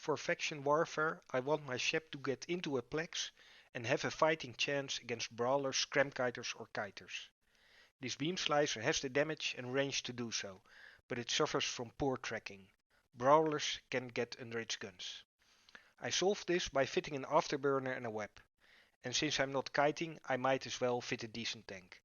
For faction warfare, I want my ship to get into a plex and have a fighting chance against brawlers, scramkiters or kiters. This beam slicer has the damage and range to do so, but it suffers from poor tracking. Brawlers can get under its guns. I solved this by fitting an afterburner and a web, and since I'm not kiting, I might as well fit a decent tank.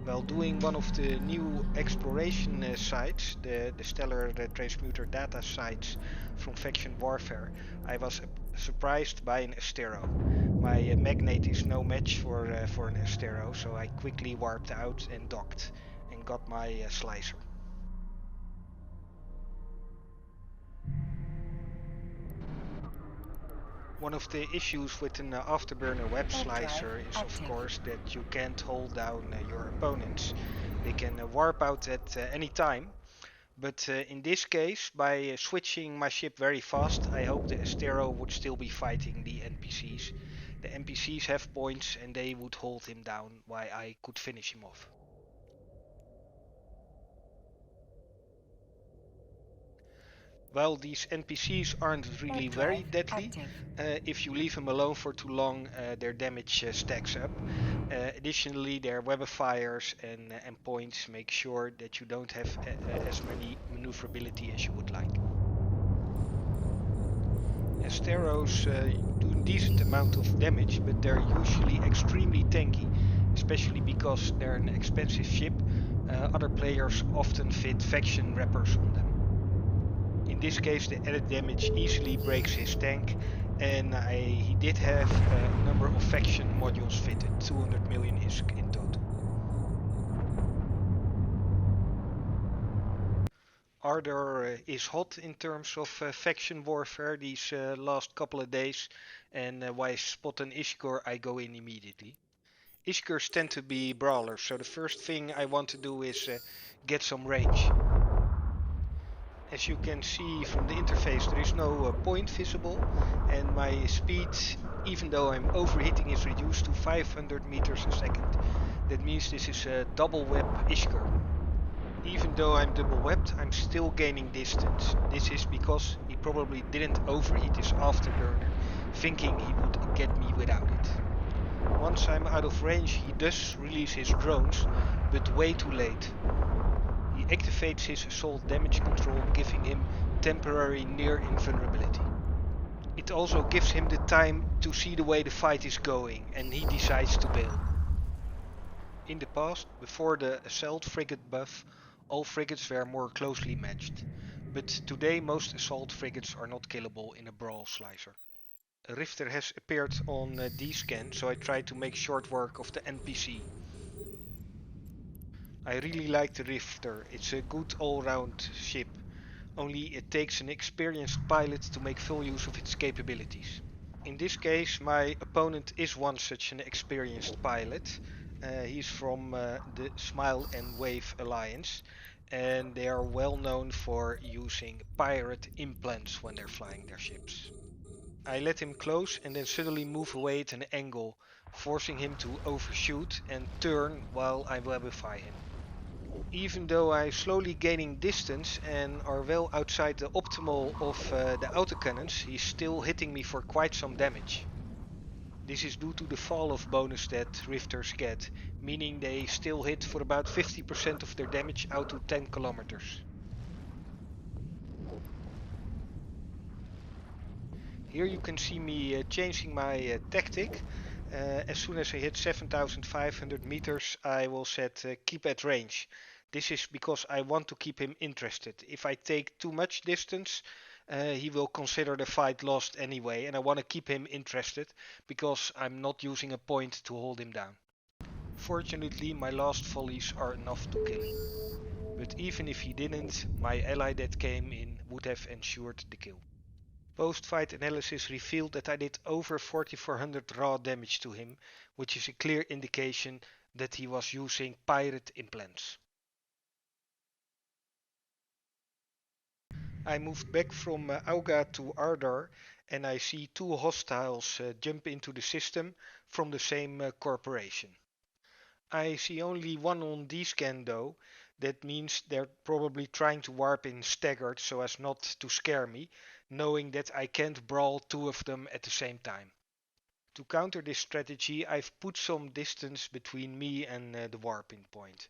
While doing one of the new exploration sites, the Stellar Transmuter data sites from Faction Warfare, I was surprised by an Astero. My Magnate is no match for an Astero, so I quickly warped out and docked and got my Slicer. One of the issues with an afterburner web slicer is of course that you can't hold down your opponents. They can warp out at any time. But in this case, by switching my ship very fast, I hope the Astero would still be fighting the NPCs. The NPCs have points and they would hold him down while I could finish him off. Well, these NPCs aren't really very deadly. If you leave them alone for too long, their damage stacks up. Additionally, their webifiers and points make sure that you don't have as many maneuverability as you would like. Asteros do a decent amount of damage, but they're usually extremely tanky, especially because they're an expensive ship. Other players often fit faction wrappers on them. In this case, the added damage easily breaks his tank, and he did have a number of faction modules fitted, 200 million ISK in total. Ardor is hot in terms of faction warfare these last couple of days, and why I spot an Ishkur, I go in immediately. Ishkurs tend to be brawlers, so the first thing I want to do is get some range. As you can see from the interface, there is no point visible, and my speed, even though I'm overheating, is reduced to 500 meters a second. That means this is a double web Ishkur. Even though I'm double webbed, I'm still gaining distance. This is because he probably didn't overheat his afterburner, thinking he would get me without it. Once I'm out of range, he does release his drones, but way too late. He activates his assault damage control, giving him temporary near invulnerability. It also gives him the time to see the way the fight is going, and he decides to bail. In the past, before the assault frigate buff, all frigates were more closely matched, but today most assault frigates are not killable in a brawl slicer. A Rifter has appeared on D-scan, so I try to make short work of the NPC. I really like the Rifter, it's a good all-round ship, only it takes an experienced pilot to make full use of its capabilities. In this case, my opponent is one such an experienced pilot. He's from the Smile and Wave Alliance, and they are well known for using pirate implants when they're flying their ships. I let him close and then suddenly move away at an angle, forcing him to overshoot and turn while I webify him. Even though I'm slowly gaining distance and are well outside the optimal of the autocannons, he's still hitting me for quite some damage. This is due to the fall off bonus that Rifters get, meaning they still hit for about 50% of their damage out to 10 kilometers. Here you can see me changing my tactic. As soon as I hit 7500 meters, I will set keep at range. This is because I want to keep him interested. If I take too much distance, he will consider the fight lost anyway, and I want to keep him interested because I'm not using a point to hold him down. Fortunately, my last volleys are enough to kill him. But even if he didn't, my ally that came in would have ensured the kill. Post-fight analysis revealed that I did over 4400 raw damage to him, which is a clear indication that he was using pirate implants. I moved back from Auga to Ardar and I see two hostiles jump into the system from the same corporation. I see only one on D-scan though. That means they're probably trying to warp in staggered so as not to scare me, knowing that I can't brawl two of them at the same time. To counter this strategy, I've put some distance between me and the warping point.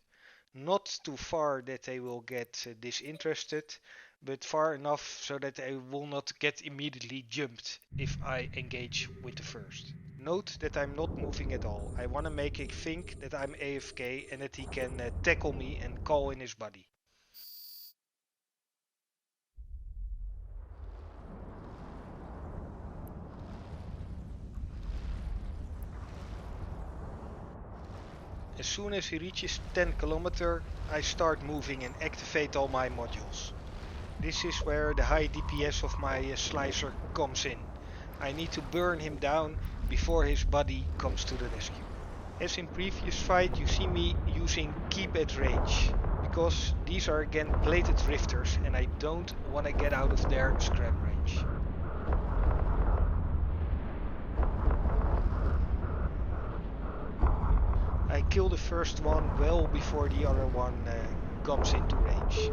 Not too far that they will get disinterested, but far enough so that they will not get immediately jumped if I engage with the first. Note that I'm not moving at all. I want to make it think that I'm AFK and that he can tackle me and call in his buddy. As soon as he reaches 10 km, I start moving and activate all my modules. This is where the high DPS of my slicer comes in. I need to burn him down before his buddy comes to the rescue. As in previous fight, you see me using keep at range, because these are again plated rifters and I don't want to get out of their scrap range. I kill the first one well before the other one comes into range.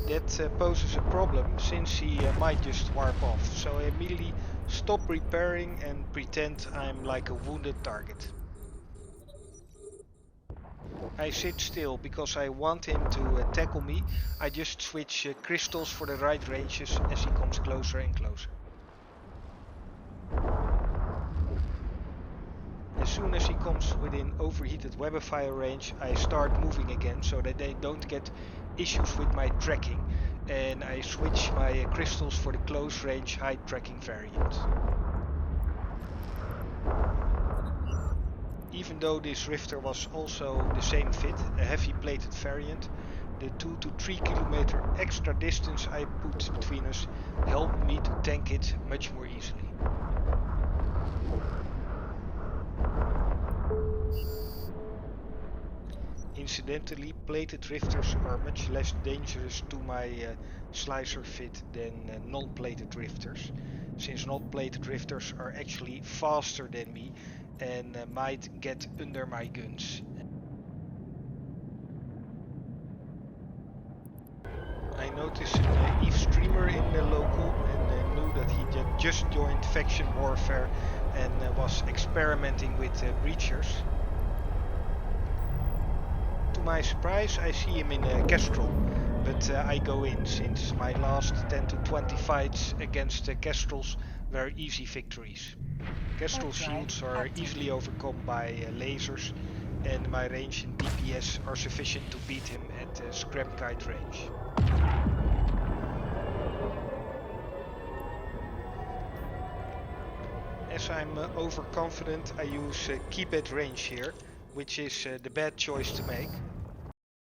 That poses a problem since he might just warp off, so I immediately stop repairing and pretend I'm like a wounded target. I sit still because I want him to tackle me. I just switch crystals for the right ranges as he comes closer and closer. As soon as he comes within overheated weapon range, I start moving again so that they don't get issues with my tracking, and I switch my crystals for the close range high tracking variant. Even though this rifter was also the same fit, a heavy plated variant, the 2 to 3 kilometer extra distance I put between us helped me to tank it much more easily. Incidentally, plated drifters are much less dangerous to my slicer fit than non-plated drifters, since non-plated drifters are actually faster than me and might get under my guns. I noticed an Eve streamer in the local and knew that he just joined faction warfare and was experimenting with breachers. To my surprise, I see him in Kestrel, but I go in since my last 10 to 20 fights against Kestrels were easy victories. Kestrel shields are easily overcome by lasers, and my range and DPS are sufficient to beat him at scrap kite range. As I'm overconfident, I use keep at range here, which is the bad choice to make.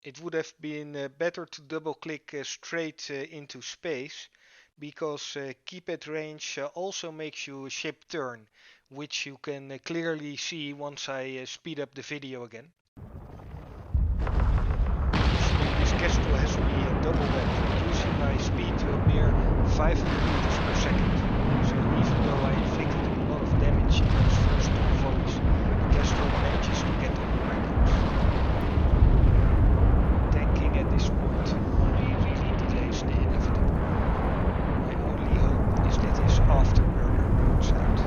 It would have been better to double click straight into space, because keep at range also makes you ship turn, which you can clearly see once I speed up the video again. This Kestrel has me double wet, reducing my speed to a mere 500 meters per second. So even though I inflicted a lot of damage in those first two volleys, the Kestrel manages to get under my guns. Tanking at this point only really delays the inevitable. My only hope is that his afterburner burns out.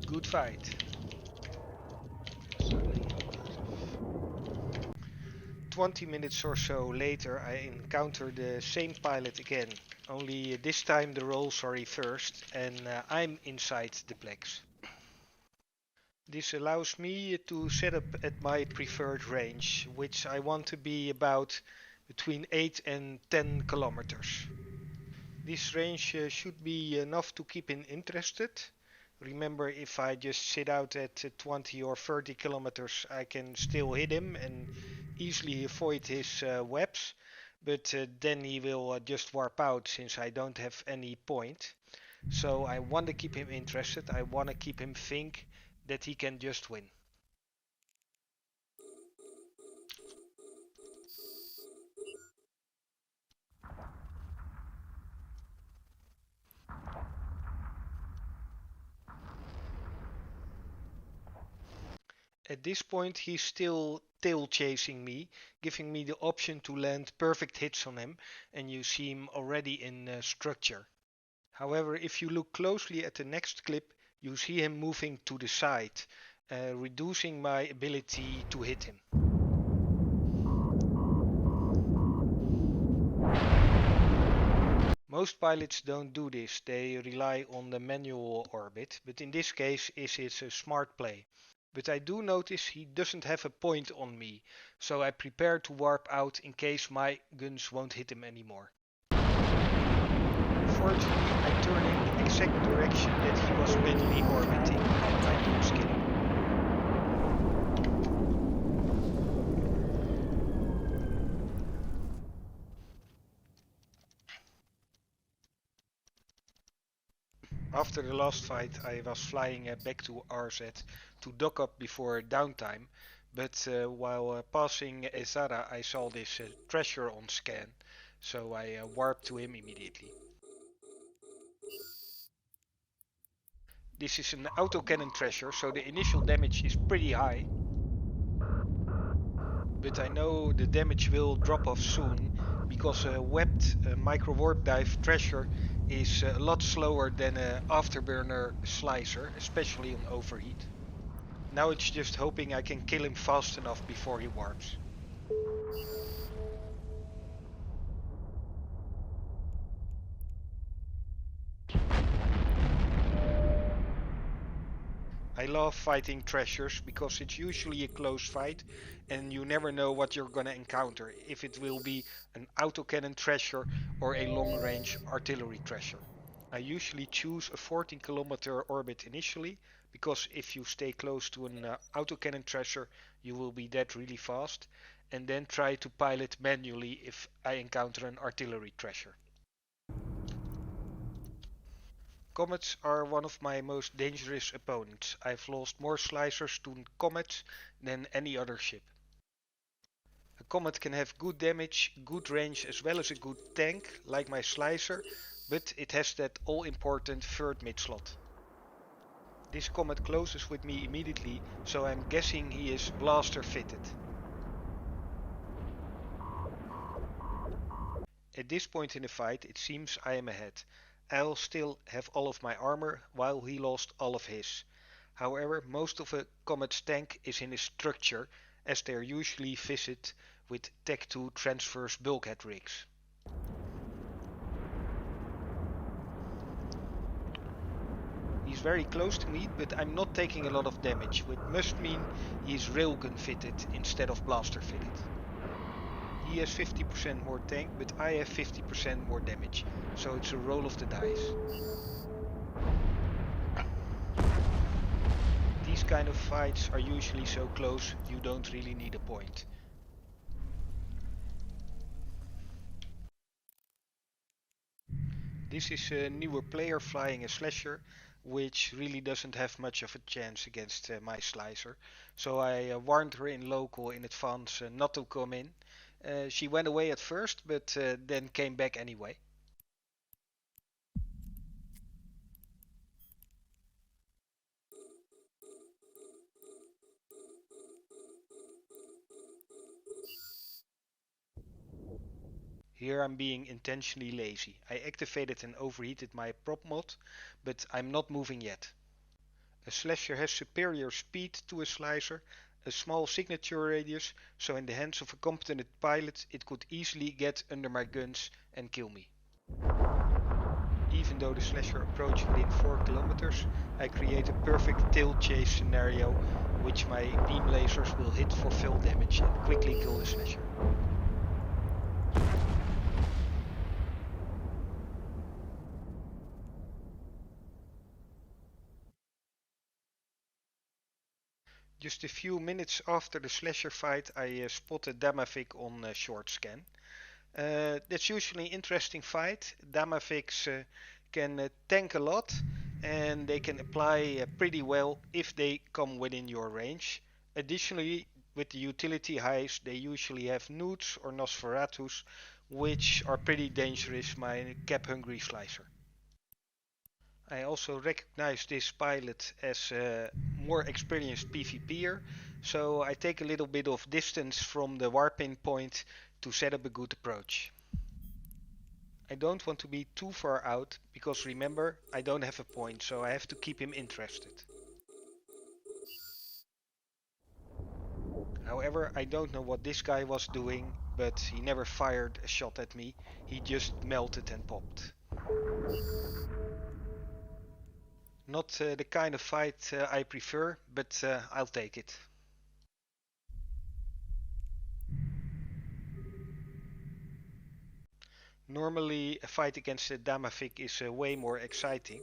Good fight. 20 minutes or so later, I encounter the same pilot again, only this time the roles are reversed and I'm inside the plex. This allows me to set up at my preferred range, which I want to be about between 8 and 10 kilometers. This range should be enough to keep him interested. Remember, if I just sit out at 20 or 30 kilometers, I can still hit him and easily avoid his webs, but then he will just warp out since I don't have any point. So I want to keep him interested. I want to keep him think that he can just win. At this point, he's still tail chasing me, giving me the option to land perfect hits on him, and you see him already in structure. However, if you look closely at the next clip, you see him moving to the side, reducing my ability to hit him. Most pilots don't do this, they rely on the manual orbit, but in this case it's a smart play. But I do notice he doesn't have a point on me, so I prepare to warp out in case my guns won't hit him anymore. Fortunately, I turn in the exact direction that he was manually orbiting, and I do kill him. After the last fight, I was flying back to RZ to dock up before downtime, but while passing Ezara, I saw this Thrasher on scan, so I warped to him immediately. This is an autocannon Thrasher, so the initial damage is pretty high, but I know the damage will drop off soon because a webbed micro warp dive Thrasher is a lot slower than an afterburner Slicer, especially on overheat. Now it's just hoping I can kill him fast enough before he warps. I love fighting Thrashers because it's usually a close fight and you never know what you're gonna encounter, if it will be an autocannon Thrasher or a long-range artillery Thrasher. I usually choose a 14-kilometer orbit initially because if you stay close to an autocannon Thrasher you will be dead really fast, and then try to pilot manually if I encounter an artillery Thrasher. Comets are one of my most dangerous opponents. I've lost more slicers to comets than any other ship. A comet can have good damage, good range as well as a good tank, like my slicer, but it has that all important third mid slot. This comet closes with me immediately, so I'm guessing he is blaster fitted. At this point in the fight it seems I am ahead. I'll still have all of my armor while he lost all of his. However, most of a Comet's tank is in his structure, as they are usually fitted with Tech 2 transverse bulkhead rigs. He's very close to me, but I'm not taking a lot of damage, which must mean he's railgun fitted instead of blaster fitted. He has 50% more tank, but I have 50% more damage, so it's a roll of the dice. These kind of fights are usually so close you don't really need a point. This is a newer player flying a Slasher, which really doesn't have much of a chance against my Slicer. So I warned her in local in advance not to come in. She went away at first, but then came back anyway. Here I'm being intentionally lazy. I activated and overheated my prop mod, but I'm not moving yet. A Slasher has superior speed to a Slicer, a small signature radius, so in the hands of a competent pilot it could easily get under my guns and kill me. Even though the Slasher approached within 4 kilometers, I create a perfect tail chase scenario which my beam lasers will hit for full damage and quickly kill the Slasher. Just a few minutes after the Slasher fight, I spotted Damavik on short scan. That's usually an interesting fight. Damavik's can tank a lot, and they can apply pretty well if they come within your range. Additionally, with the utility highs, they usually have Newts or Nosferatus, which are pretty dangerous, my cap hungry slicer. I also recognize this pilot as a more experienced PvPer, so I take a little bit of distance from the warping point to set up a good approach. I don't want to be too far out, because remember, I don't have a point, so I have to keep him interested. However, I don't know what this guy was doing, but he never fired a shot at me, he just melted and popped. Not the kind of fight I prefer, but I'll take it. Normally, a fight against a Damavik is way more exciting,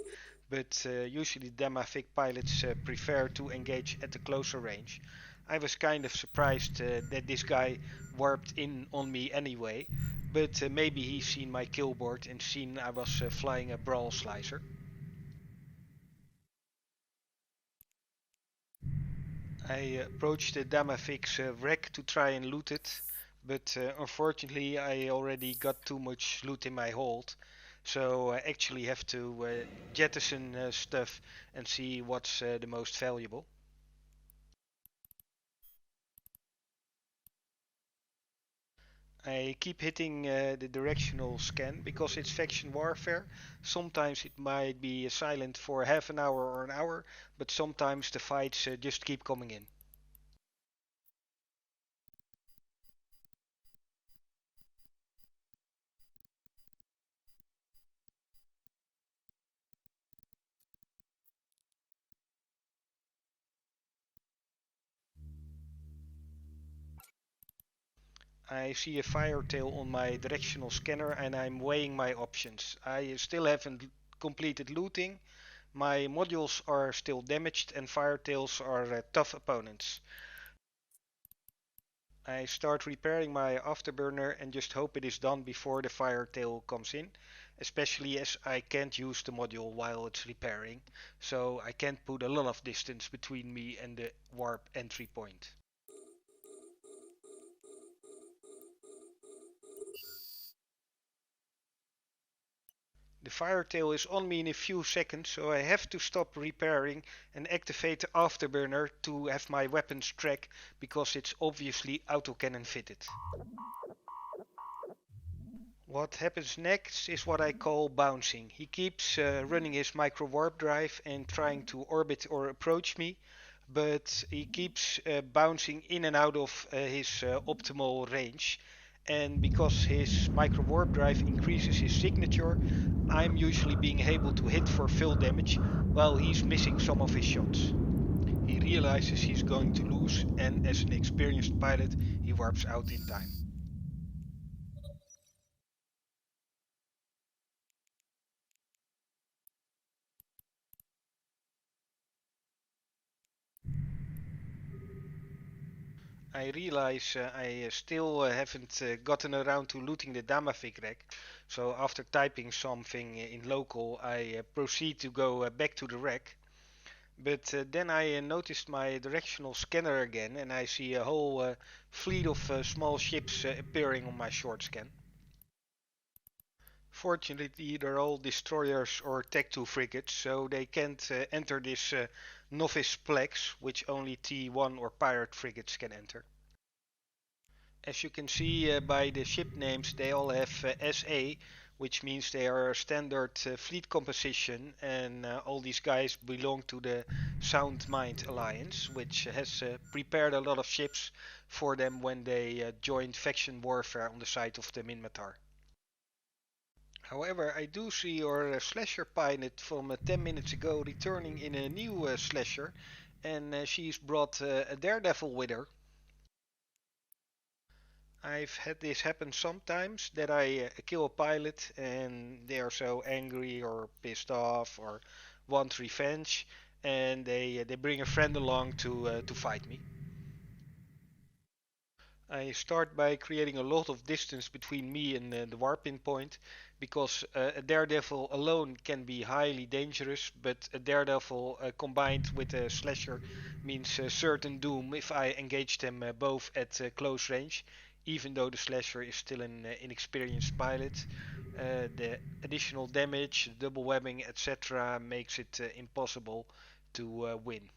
but usually Damavik pilots prefer to engage at a closer range. I was kind of surprised that this guy warped in on me anyway, but maybe he's seen my kill board and seen I was flying a Brawl Slicer. I approached the Damavik's wreck to try and loot it, but unfortunately I already got too much loot in my hold, so I actually have to jettison stuff and see what's the most valuable. I keep hitting the directional scan because it's faction warfare. Sometimes it might be silent for half an hour or an hour, but sometimes the fights just keep coming in. I see a Firetail on my directional scanner and I'm weighing my options. I still haven't completed looting, my modules are still damaged and Firetails are tough opponents. I start repairing my afterburner and just hope it is done before the Firetail comes in, especially as I can't use the module while it's repairing, so I can't put a lot of distance between me and the warp entry point. The Firetail is on me in a few seconds, so I have to stop repairing and activate the afterburner to have my weapons track because it's obviously autocannon fitted. What happens next is what I call bouncing. He keeps running his micro warp drive and trying to orbit or approach me, but he keeps bouncing in and out of his optimal range. And because his micro warp drive increases his signature, I'm usually being able to hit for full damage while he's missing some of his shots. He realizes he's going to lose, and as an experienced pilot, he warps out in time. I realize I still haven't gotten around to looting the Damavik wreck, so after typing something in local, I proceed to go back to the wreck. But then I noticed my directional scanner again, and I see a whole fleet of small ships appearing on my short scan. Fortunately, they're all destroyers or Tech 2 frigates, so they can't enter this novice plex, which only T1 or pirate frigates can enter. As you can see by the ship names, they all have SA, which means they are standard fleet composition, and all these guys belong to the Sound Mind Alliance, which has prepared a lot of ships for them when they joined faction warfare on the side of the Minmatar. However, I do see your Slasher pilot from 10 minutes ago returning in a new Slasher, and she's brought a Daredevil with her. I've had this happen sometimes that I kill a pilot and they are so angry or pissed off or want revenge, and they bring a friend along to fight me. I start by creating a lot of distance between me and the warping point, because a Daredevil alone can be highly dangerous, but a Daredevil combined with a Slasher means certain doom if I engage them both at close range, even though the Slasher is still an inexperienced pilot. The additional damage, double webbing, etc. makes it impossible to win.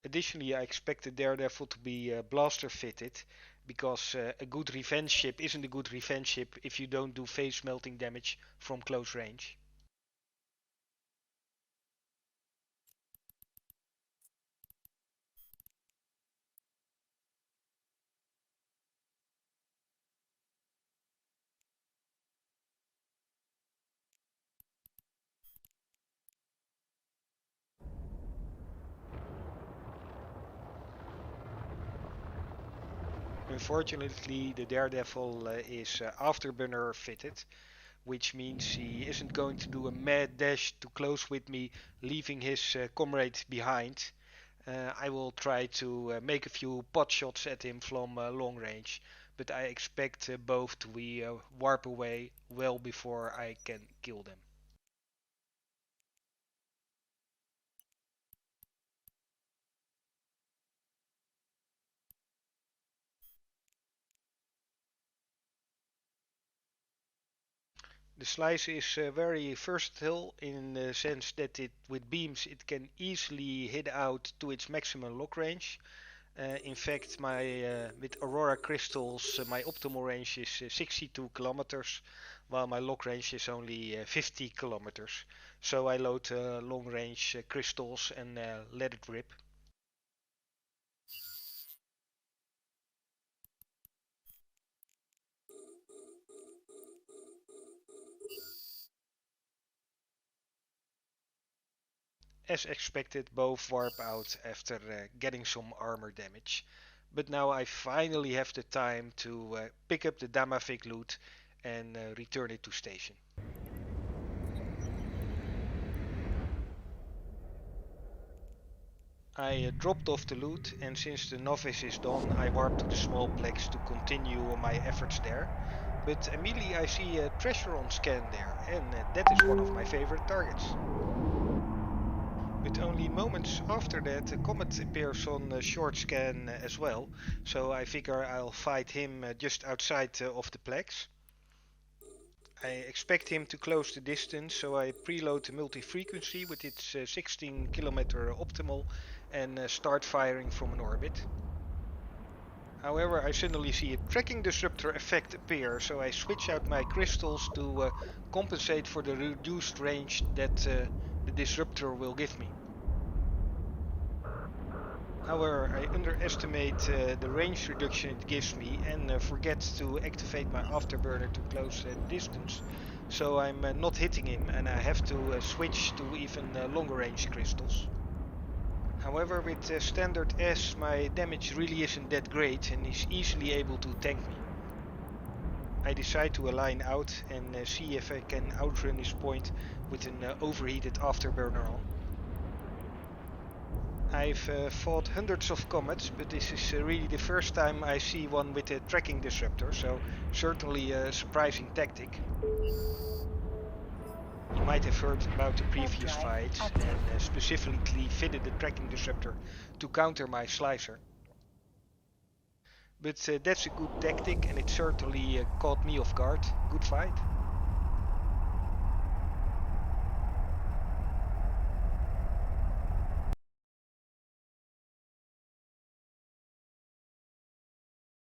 Additionally, I expect the Daredevil to be blaster fitted, because a good revenge ship isn't a good revenge ship if you don't do face melting damage from close range. Unfortunately, the Daredevil is afterburner fitted, which means he isn't going to do a mad dash to close with me, leaving his comrade behind. I will try to make a few pot shots at him from long range, but I expect both to be warp away well before I can kill them. The slice is very versatile in the sense that with beams it can easily hit out to its maximum lock range. In fact, with Aurora crystals, my optimal range is 62 kilometers, while my lock range is only 50 kilometers. So I load long range crystals and let it rip. As expected, both warp out after getting some armor damage. But now I finally have the time to pick up the Damavik loot and return it to station. I dropped off the loot, and since the novice is done, I warp to the small plex to continue my efforts there. But immediately I see a Thrasher on scan there, and that is one of my favorite targets. But only moments after that, a Comet appears on short scan as well, so I figure I'll fight him just outside of the Plex. I expect him to close the distance, so I preload the multi-frequency with its 16 kilometer optimal and start firing from an orbit. However, I suddenly see a tracking disruptor effect appear, so I switch out my crystals to compensate for the reduced range that the disruptor will give me. However, I underestimate the range reduction it gives me and forget to activate my afterburner to close the distance. So I'm not hitting him, and I have to switch to even longer range crystals. However, with standard S, my damage really isn't that great and he's easily able to tank me. I decide to align out and see if I can outrun this point with an overheated afterburner on. I've fought hundreds of comets, but this is really the first time I see one with a tracking disruptor, so certainly a surprising tactic. You might have heard about the previous fights and specifically fitted the tracking disruptor to counter my slicer. But that's a good tactic and it certainly caught me off guard. Good fight.